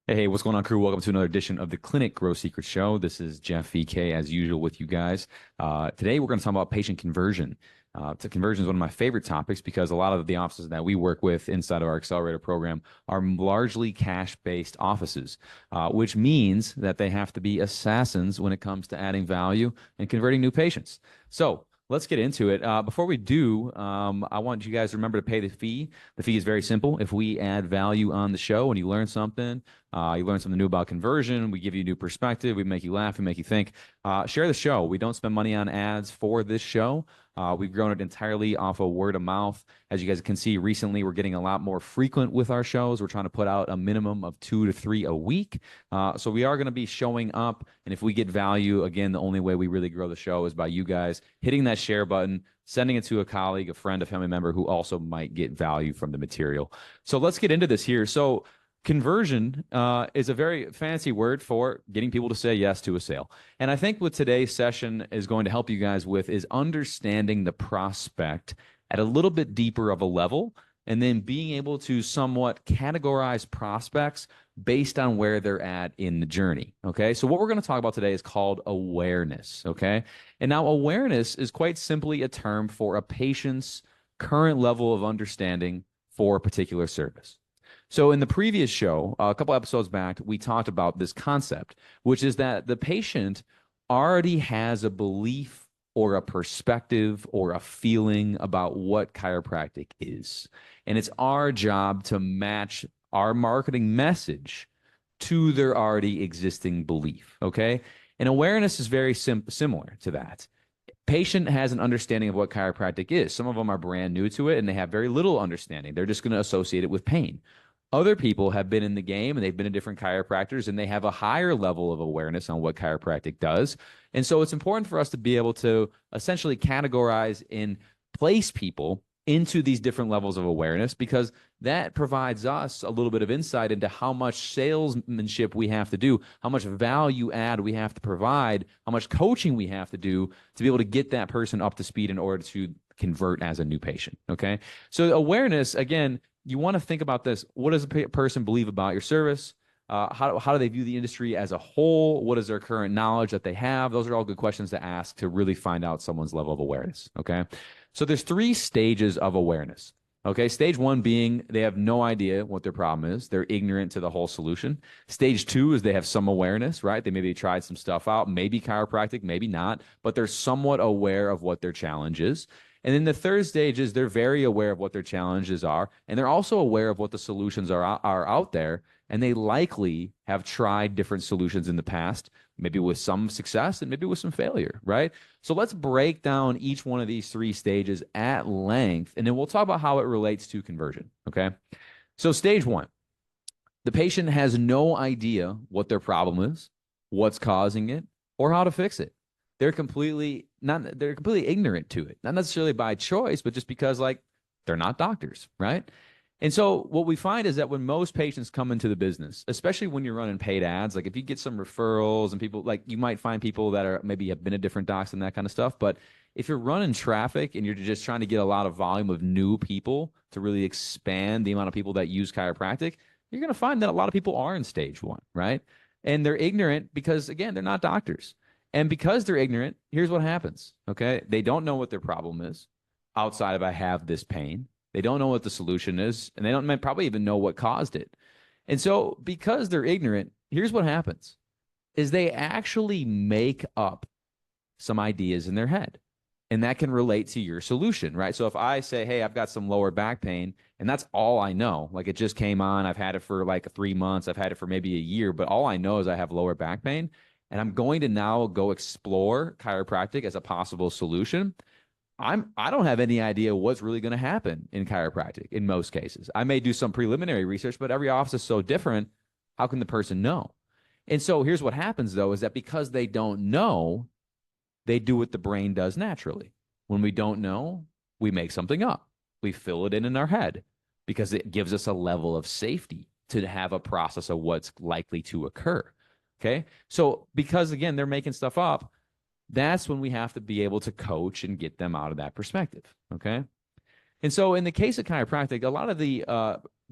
Hey, what's going on, crew? Welcome to another edition of the Clinic Grow Secrets Show. This is Jeff VK, as usual, with you guys. Today, we're going to talk about patient conversion. Conversion is one of my favorite topics because a lot of the offices that we work with inside of our accelerator program are largely cash-based offices, which means that they have to be assassins when it comes to adding value and converting new patients. So, let's get into it. Before we do, I want you guys to remember to pay the fee. The fee is very simple. If we add value on the show and you learn something new about conversion, we give you a new perspective, we make you laugh, we make you think, share the show. We don't spend money on ads for this show. We've grown it entirely off of word of mouth. As you guys can see, recently we're getting a lot more frequent with our shows. We're trying to put out a minimum of 2 to 3 a week. So we are going to be showing up. And if we get value, again, the only way we really grow the show is by you guys hitting that share button, sending it to a colleague, a friend, a family member who also might get value from the material. So let's get into this here. So conversion is a very fancy word for getting people to say yes to a sale. And I think what today's session is going to help you guys with is understanding the prospect at a little bit deeper of a level, and then being able to somewhat categorize prospects based on where they're at in the journey. Okay. So what we're going to talk about today is called awareness. Okay. And now awareness is quite simply a term for a patient's current level of understanding for a particular service. So in the previous show, a couple episodes back, we talked about this concept, which is that the patient already has a belief or a perspective or a feeling about what chiropractic is. And it's our job to match our marketing message to their already existing belief. Okay. And awareness is very similar to that. Patient has an understanding of what chiropractic is. Some of them are brand new to it and they have very little understanding. They're just going to associate it with pain. Other people have been in the game and they've been in different chiropractors and they have a higher level of awareness on what chiropractic does. And so it's important for us to be able to essentially categorize and place people into these different levels of awareness, because that provides us a little bit of insight into how much salesmanship we have to do, how much value add we have to provide, how much coaching we have to do to be able to get that person up to speed in order to convert as a new patient. Okay. So awareness, again, you want to think about this. What does a person believe about your service? How do they view the industry as a whole? What is their current knowledge that they have? Those are all good questions to ask to really find out someone's level of awareness. Okay. So there's 3 stages of awareness. Okay. Stage 1 being they have no idea what their problem is. They're ignorant to the whole solution. Stage 2 is they have some awareness, right? They maybe tried some stuff out, maybe chiropractic, maybe not, but they're somewhat aware of what their challenge is. And then the third stage is they're very aware of what their challenges are, and they're also aware of what the solutions are out there, and they likely have tried different solutions in the past, maybe with some success and maybe with some failure, right? So let's break down each one of these 3 stages at length, and then we'll talk about how it relates to conversion, okay? So stage 1, the patient has no idea what their problem is, what's causing it, or how to fix it. They're completely ignorant to it, not necessarily by choice, but just because they're not doctors, right? And so what we find is that when most patients come into the business, especially when you're running paid ads, like if you get some referrals and people, like you might find people that are maybe have been at different docs and that kind of stuff, but if you're running traffic and you're just trying to get a lot of volume of new people to really expand the amount of people that use chiropractic, you're going to find that a lot of people are in stage 1, right? And they're ignorant because, again, they're not doctors. And because they're ignorant, here's what happens. Okay. They don't know what their problem is outside of I have this pain. They don't know what the solution is, and they don't probably even know what caused it. And so because they're ignorant, here's what happens is they actually make up some ideas in their head. And that can relate to your solution, right? So if I say, hey, I've got some lower back pain, and that's all I know, like it just came on, I've had it for like 3 months, I've had it for maybe a year, but all I know is I have lower back pain, and I'm going to now go explore chiropractic as a possible solution. I don't have any idea what's really going to happen in chiropractic in most cases. I may do some preliminary research, but every office is so different. How can the person know? And so here's what happens though, is that because they don't know, they do what the brain does naturally. When we don't know, we make something up. We fill it in our head because it gives us a level of safety to have a process of what's likely to occur. Okay. So because again, they're making stuff up, that's when we have to be able to coach and get them out of that perspective. Okay. And so in the case of chiropractic, a lot of the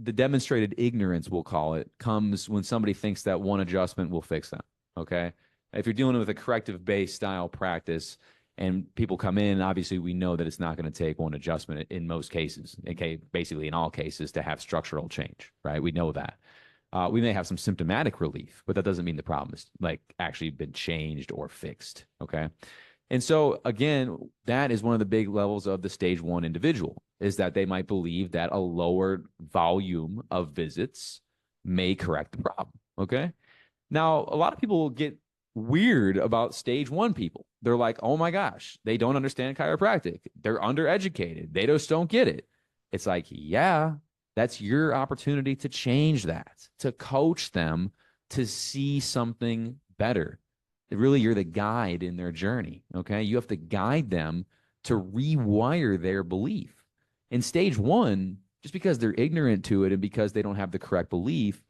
the demonstrated ignorance, we'll call it, comes when somebody thinks that one adjustment will fix them. Okay. If you're dealing with a corrective based style practice and people come in, obviously we know that it's not going to take one adjustment in most cases, okay, basically in all cases to have structural change, right? We know that. We may have some symptomatic relief, but that doesn't mean the problem is like actually been changed or fixed. Okay. And so again, that is one of the big levels of the stage one individual is that they might believe that a lower volume of visits may correct the problem. Okay. Now, a lot of people get weird about stage one people. They're like, oh my gosh, they don't understand chiropractic. They're undereducated. They just don't get it. It's like, yeah, that's your opportunity to change that, to coach them to see something better. Really, you're the guide in their journey. Okay. You have to guide them to rewire their belief. In stage one, just because they're ignorant to it and because they don't have the correct belief,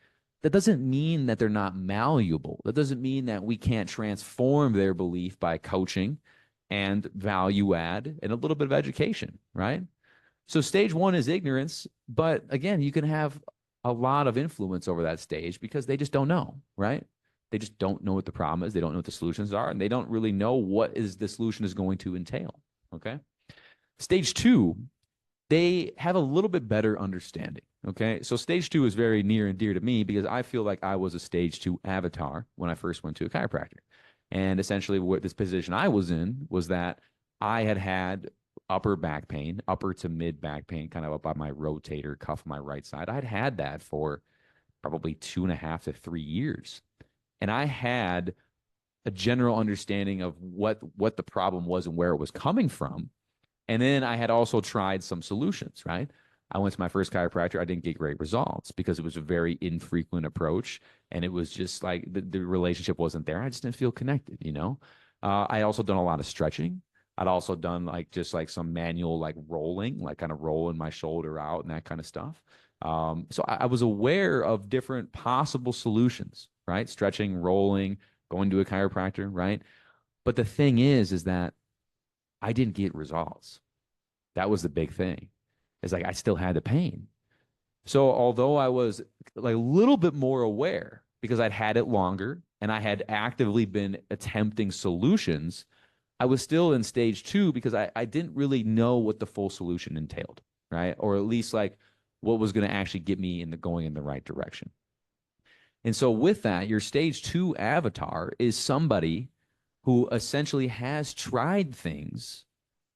that doesn't mean that they're not malleable. That doesn't mean that we can't transform their belief by coaching and value add and a little bit of education, right? So stage one is ignorance, but again, you can have a lot of influence over that stage because they just don't know, right? They just don't know what the problem is. They don't know what the solutions are, and they don't really know what is the solution is going to entail, okay? Stage two, they have a little bit better understanding. Okay. So stage two is very near and dear to me because I feel like I was a stage two avatar when I first went to a chiropractor. And essentially, what this position I was in was that I had upper back pain, upper to mid back pain, kind of up on my rotator cuff on my right side. I'd had that for probably 2.5 to 3 years. And I had a general understanding of what the problem was and where it was coming from. And then I had also tried some solutions, right? I went to my first chiropractor. I didn't get great results because it was a very infrequent approach. And it was just like the relationship wasn't there. I just didn't feel connected, you know? I also done a lot of stretching. I'd also done like just like some manual like rolling, like kind of rolling my shoulder out and that kind of stuff. So I was aware of different possible solutions, right? Stretching, rolling, going to a chiropractor, right? But the thing is that I didn't get results. That was the big thing. It's like I still had the pain. So although I was like a little bit more aware because I'd had it longer and I had actively been attempting solutions, I was still in stage two because I didn't really know what the full solution entailed, right? Or at least like what was going to actually get me going in the right direction. And so with that, your stage two avatar is somebody who essentially has tried things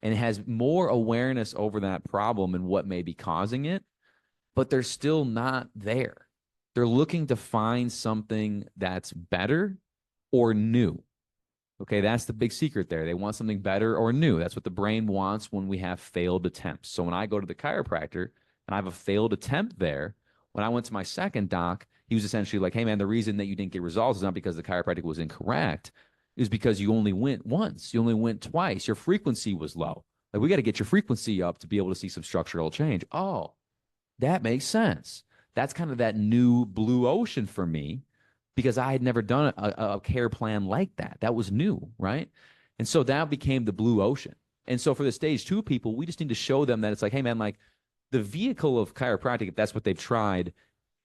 and has more awareness over that problem and what may be causing it, but they're still not there. They're looking to find something that's better or new. Okay, that's the big secret there. They want something better or new. That's what the brain wants when we have failed attempts. So when I go to the chiropractor and I have a failed attempt there, when I went to my second doc, he was essentially like, hey, man, the reason that you didn't get results is not because the chiropractic was incorrect. Is because you only went once. You only went twice. Your frequency was low. Like, we got to get your frequency up to be able to see some structural change. Oh, that makes sense. That's kind of that new blue ocean for me because I had never done a care plan like that. That was new, right? And so that became the blue ocean. And so for the stage two people, we just need to show them that it's like, hey, man, like the vehicle of chiropractic, if that's what they've tried,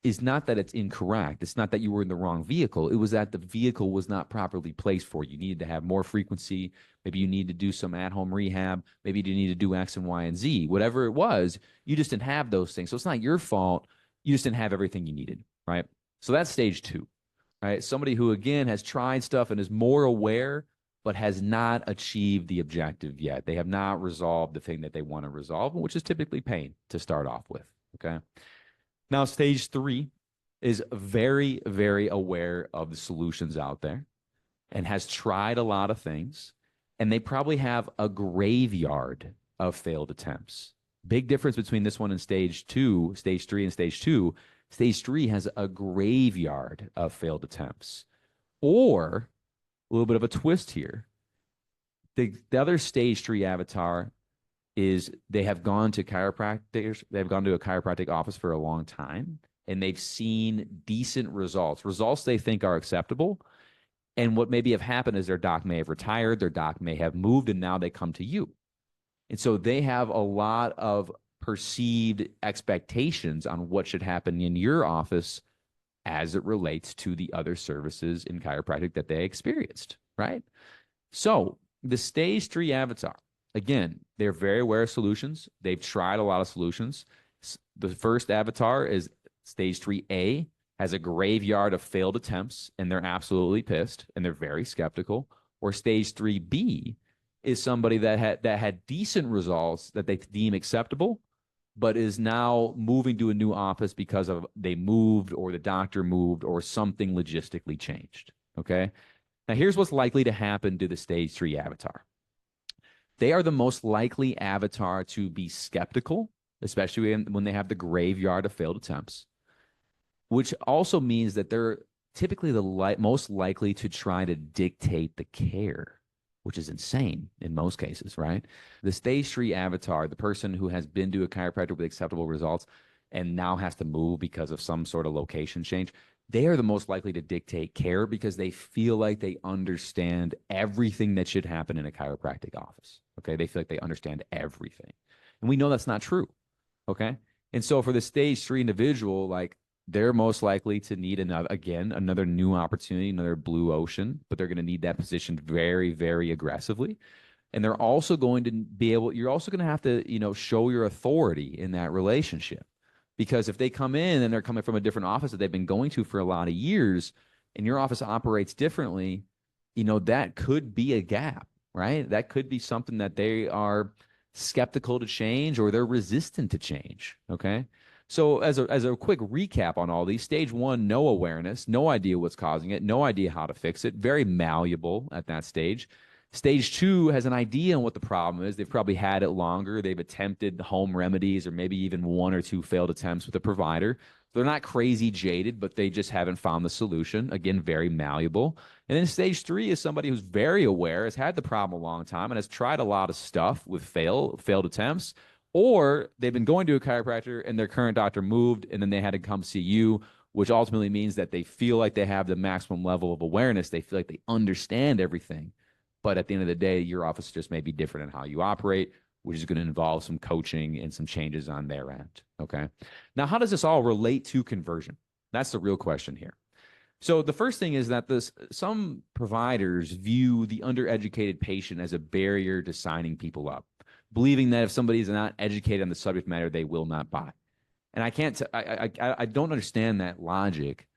is not that it's incorrect. It's not that you were in the wrong vehicle. It was that the vehicle was not properly placed for you. You needed to have more frequency. Maybe you need to do some at-home rehab. Maybe you need to do X and Y and Z. Whatever it was, you just didn't have those things. So it's not your fault. You just didn't have everything you needed, right? So that's stage two, right? Somebody who, again, has tried stuff and is more aware, but has not achieved the objective yet. They have not resolved the thing that they want to resolve, which is typically pain to start off with, okay? Now, stage three is very, very aware of the solutions out there and has tried a lot of things. And they probably have a graveyard of failed attempts. Big difference between this one and stage two, stage three and stage two. Stage three has a graveyard of failed attempts. Or a little bit of a twist here. The other stage three avatar is they have gone to chiropractors, they've gone to a chiropractic office for a long time, and they've seen decent results they think are acceptable. And what maybe have happened is their doc may have retired, their doc may have moved, and now they come to you. And so they have a lot of perceived expectations on what should happen in your office as it relates to the other services in chiropractic that they experienced, right? So the stage 3 avatar, again, they're very aware of solutions. They've tried a lot of solutions. The first avatar is stage 3A, has a graveyard of failed attempts, and they're absolutely pissed, and they're very skeptical. Or stage 3B is somebody that had decent results that they deem acceptable, but is now moving to a new office because of they moved or the doctor moved or something logistically changed. Okay. Now, here's what's likely to happen to the stage 3 avatar. They are the most likely avatar to be skeptical, especially when they have the graveyard of failed attempts, which also means that they're typically the most likely to try to dictate the care, which is insane in most cases, right? The stage 3 avatar, the person who has been to a chiropractor with acceptable results and now has to move because of some sort of location change, they are the most likely to dictate care because they feel like they understand everything that should happen in a chiropractic office. Okay. They feel like they understand everything. And we know that's not true. Okay. And so for the stage 3 individual, like, they're most likely to need another new opportunity, another blue ocean, but they're going to need that position very, very aggressively. And they're also going to you're also going to have to, show your authority in that relationship. Because if they come in and they're coming from a different office that they've been going to for a lot of years and your office operates differently, that could be a gap, right? That could be something that they are skeptical to change or they're resistant to change. Okay. So as a quick recap on all these, stage 1, no awareness, no idea what's causing it, no idea how to fix it, very malleable at that stage. Stage 2 has an idea on what the problem is. They've probably had it longer. They've attempted home remedies or maybe even 1 or 2 failed attempts with a provider. They're not crazy jaded, but they just haven't found the solution. Again, very malleable. And then stage 3 is somebody who's very aware, has had the problem a long time, and has tried a lot of stuff with failed attempts. Or they've been going to a chiropractor and their current doctor moved and then they had to come see you, which ultimately means that they feel like they have the maximum level of awareness. They feel like they understand everything. But at the end of the day, your office just may be different in how you operate, which is going to involve some coaching and some changes on their end. Okay. Now, how does this all relate to conversion? That's the real question here. So the first thing is that some providers view the undereducated patient as a barrier to signing people up, believing that if somebody is not educated on the subject matter, they will not buy. And I don't understand that logic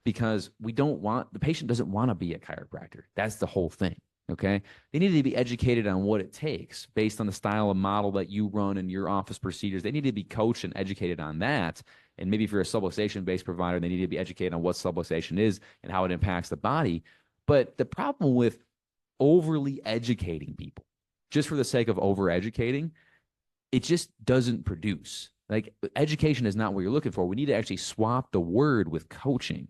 because the patient doesn't want to be a chiropractor. That's the whole thing. Okay. They need to be educated on what it takes based on the style and model that you run and your office procedures. They need to be coached and educated on that. And maybe if you're a subluxation-based provider, they need to be educated on what subluxation is and how it impacts the body. But the problem with overly educating people, just for the sake of over-educating, it just doesn't produce. Like, education is not what you're looking for. We need to actually swap the word with coaching.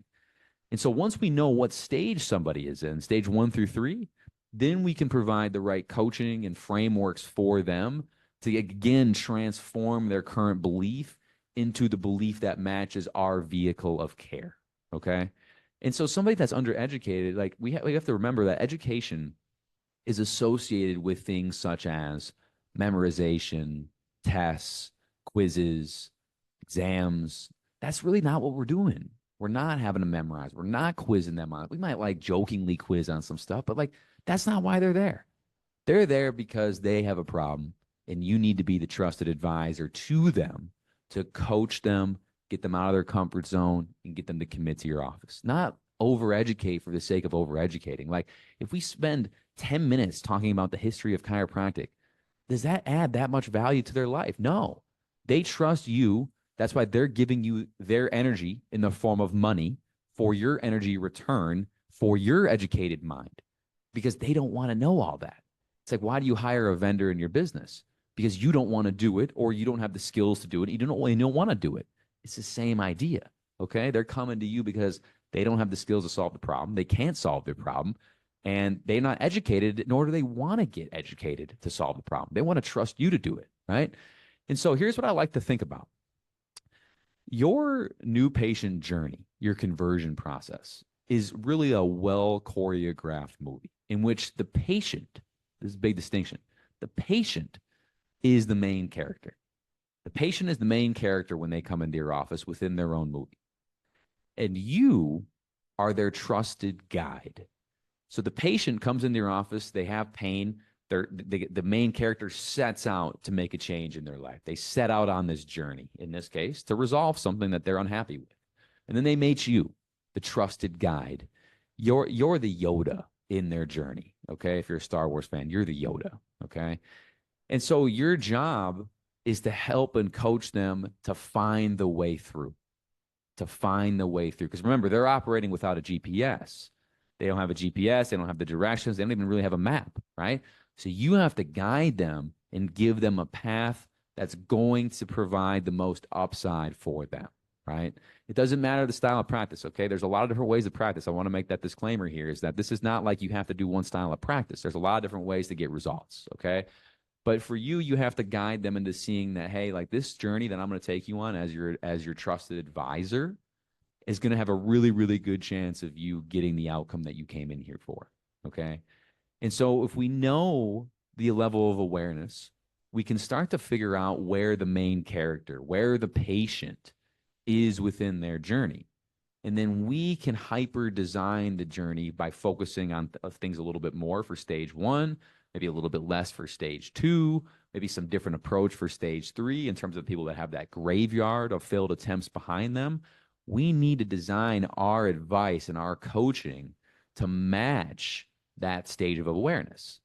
And so once we know what stage somebody is in, stage 1 through 3, then we can provide the right coaching and frameworks for them to, again, transform their current belief into the belief that matches our vehicle of care. Okay. And so somebody that's undereducated, like we have to remember that education is associated with things such as memorization, tests, quizzes, exams. That's really not what we're doing. We're not having to memorize. We're not quizzing them on it. We might like jokingly quiz on some stuff, but like that's not why they're there. They're there because they have a problem and you need to be the trusted advisor to them to coach them, get them out of their comfort zone, and get them to commit to your office. Not overeducate for the sake of overeducating. Like if we spend 10 minutes talking about the history of chiropractic, does that add that much value to their life? No. They trust you. That's why they're giving you their energy in the form of money for your energy return for your educated mind because they don't want to know all that. It's like, why do you hire a vendor in your business? Because you don't want to do it or you don't have the skills to do it. You don't want to do it. It's the same idea. Okay. They're coming to you because they don't have the skills to solve the problem. They can't solve their problem and they're not educated, nor do they want to get educated to solve the problem. They want to trust you to do it. Right. And so here's what I like to think about. Your new patient journey, your conversion process is really a well choreographed movie in which the patient, this is a big distinction, the patient is the main character. The patient is the main character when they come into your office within their own movie. And you are their trusted guide. So the patient comes into your office, they have pain. The main character sets out to make a change in their life. They set out on this journey, in this case, to resolve something that they're unhappy with. And then they meet you, the trusted guide. You're the Yoda in their journey, okay? If you're a Star Wars fan, you're the Yoda, okay? And so your job is to help and coach them to find the way through, Because remember, they're operating without a GPS. They don't have a GPS. They don't have the directions. They don't even really have a map, right? So you have to guide them and give them a path that's going to provide the most upside for them, right? It doesn't matter the style of practice, okay? There's a lot of different ways to practice. I want to make that disclaimer here is that this is not like you have to do one style of practice. There's a lot of different ways to get results, okay? But for you, you have to guide them into seeing that, hey, like this journey that I'm going to take you on as your trusted advisor is going to have a really, really good chance of you getting the outcome that you came in here for, okay? And so if we know the level of awareness, we can start to figure out where the main character, where the patient is within their journey. And then we can hyper design the journey by focusing on things a little bit more for stage 1, maybe a little bit less for stage 2, maybe some different approach for stage 3 in terms of people that have that graveyard of failed attempts behind them. We need to design our advice and our coaching to match that stage of awareness.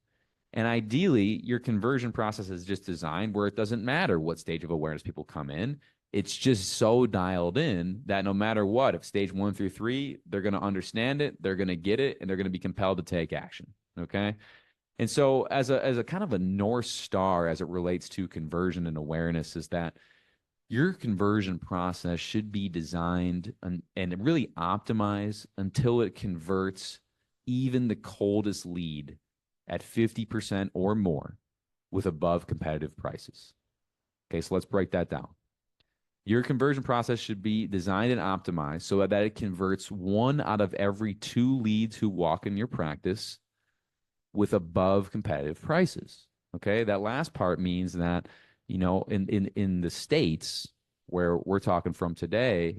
And ideally, your conversion process is just designed where it doesn't matter what stage of awareness people come in. It's just so dialed in that no matter what, if stage 1 through 3, they're going to understand it, they're going to get it, and they're going to be compelled to take action. Okay. And so as a kind of a North Star as it relates to conversion and awareness is that your conversion process should be designed and really optimized until it converts even the coldest lead at 50% or more with above competitive prices. Okay, so let's break that down. Your conversion process should be designed and optimized so that it converts 1 out of every 2 leads who walk in your practice with above competitive prices. Okay, that last part means that, in the States where we're talking from today,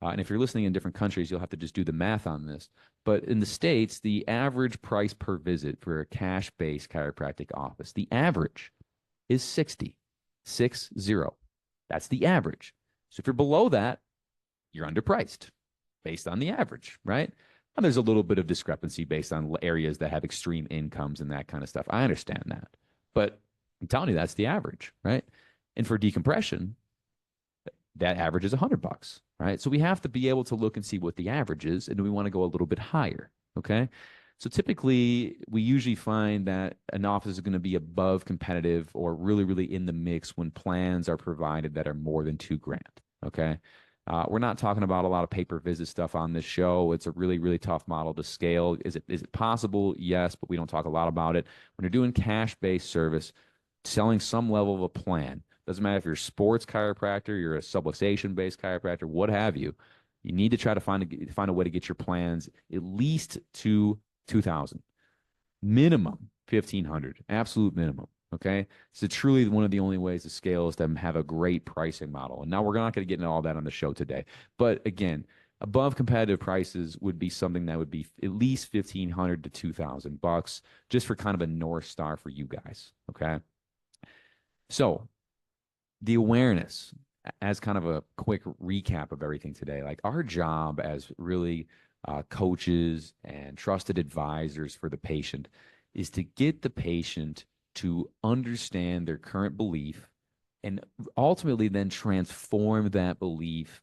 and if you're listening in different countries, you'll have to just do the math on this. But in the States, the average price per visit for a cash-based chiropractic office, the average is 60. That's the average. So if you're below that, you're underpriced based on the average, right? And there's a little bit of discrepancy based on areas that have extreme incomes and that kind of stuff. I understand that. But I'm telling you, that's the average, right? And for decompression, that average is $100, right? So we have to be able to look and see what the average is, and we want to go a little bit higher, okay? So typically, we usually find that an office is going to be above competitive or really, really in the mix when plans are provided that are more than $2,000, okay? We're not talking about a lot of pay-per-visit stuff on this show. It's a really, really tough model to scale. Is it possible? Yes, but we don't talk a lot about it. When you're doing cash-based service, selling some level of a plan, doesn't matter if you're a sports chiropractor, you're a subluxation-based chiropractor, what have you. You need to try to find a way to get your plans at least to 2,000, minimum 1,500, absolute minimum. Okay, so truly one of the only ways to scale is to have a great pricing model. And now we're not going to get into all that on the show today, but again, above competitive prices would be something that would be at least 1,500 to $2,000, just for kind of a North Star for you guys. Okay, so the awareness, as kind of a quick recap of everything today, like our job as really coaches and trusted advisors for the patient is to get the patient to understand their current belief and ultimately then transform that belief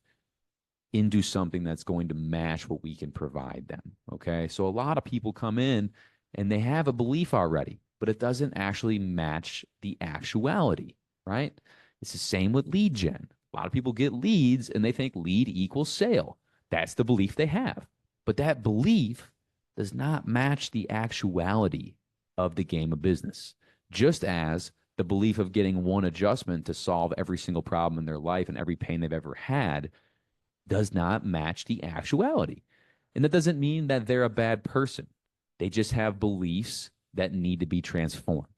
into something that's going to match what we can provide them. Okay. So a lot of people come in and they have a belief already, but it doesn't actually match the actuality, right? It's the same with lead gen. A lot of people get leads and they think lead equals sale. That's the belief they have. But that belief does not match the actuality of the game of business. Just as the belief of getting one adjustment to solve every single problem in their life and every pain they've ever had does not match the actuality. And that doesn't mean that they're a bad person. They just have beliefs that need to be transformed.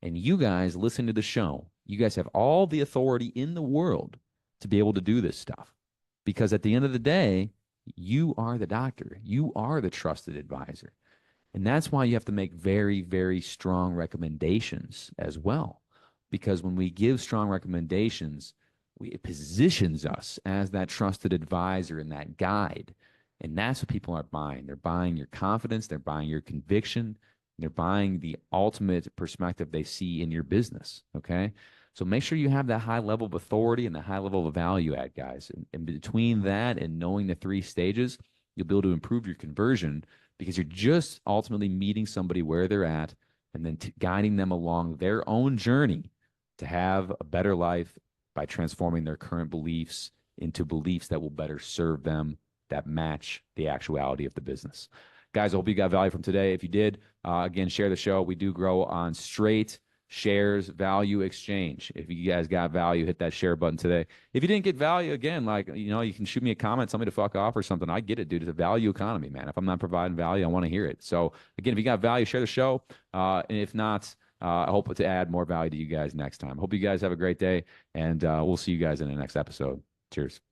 And you guys listen to the show You guys have all the authority in the world to be able to do this stuff. Because at the end of the day, you are the doctor. You are the trusted advisor. And that's why you have to make very, very strong recommendations as well. Because when we give strong recommendations, it positions us as that trusted advisor and that guide. And that's what people are buying. They're buying your confidence, they're buying your conviction, they're buying the ultimate perspective they see in your business. Okay. So make sure you have that high level of authority and the high level of value add, guys. And between that and knowing the three stages, you'll be able to improve your conversion because you're just ultimately meeting somebody where they're at and then guiding them along their own journey to have a better life by transforming their current beliefs into beliefs that will better serve them, that match the actuality of the business. Guys, I hope you got value from today. If you did, again, share the show. We do grow on straight shares value exchange. If you guys got value, hit that share button today. If you didn't get value, again, like, you can shoot me a comment, tell me to fuck off or something. I get it, dude. It's a value economy, man. If I'm not providing value, I want to hear it. So again, if you got value, share the show. And if not, I hope to add more value to you guys next time. Hope you guys have a great day, and we'll see you guys in the next episode. Cheers.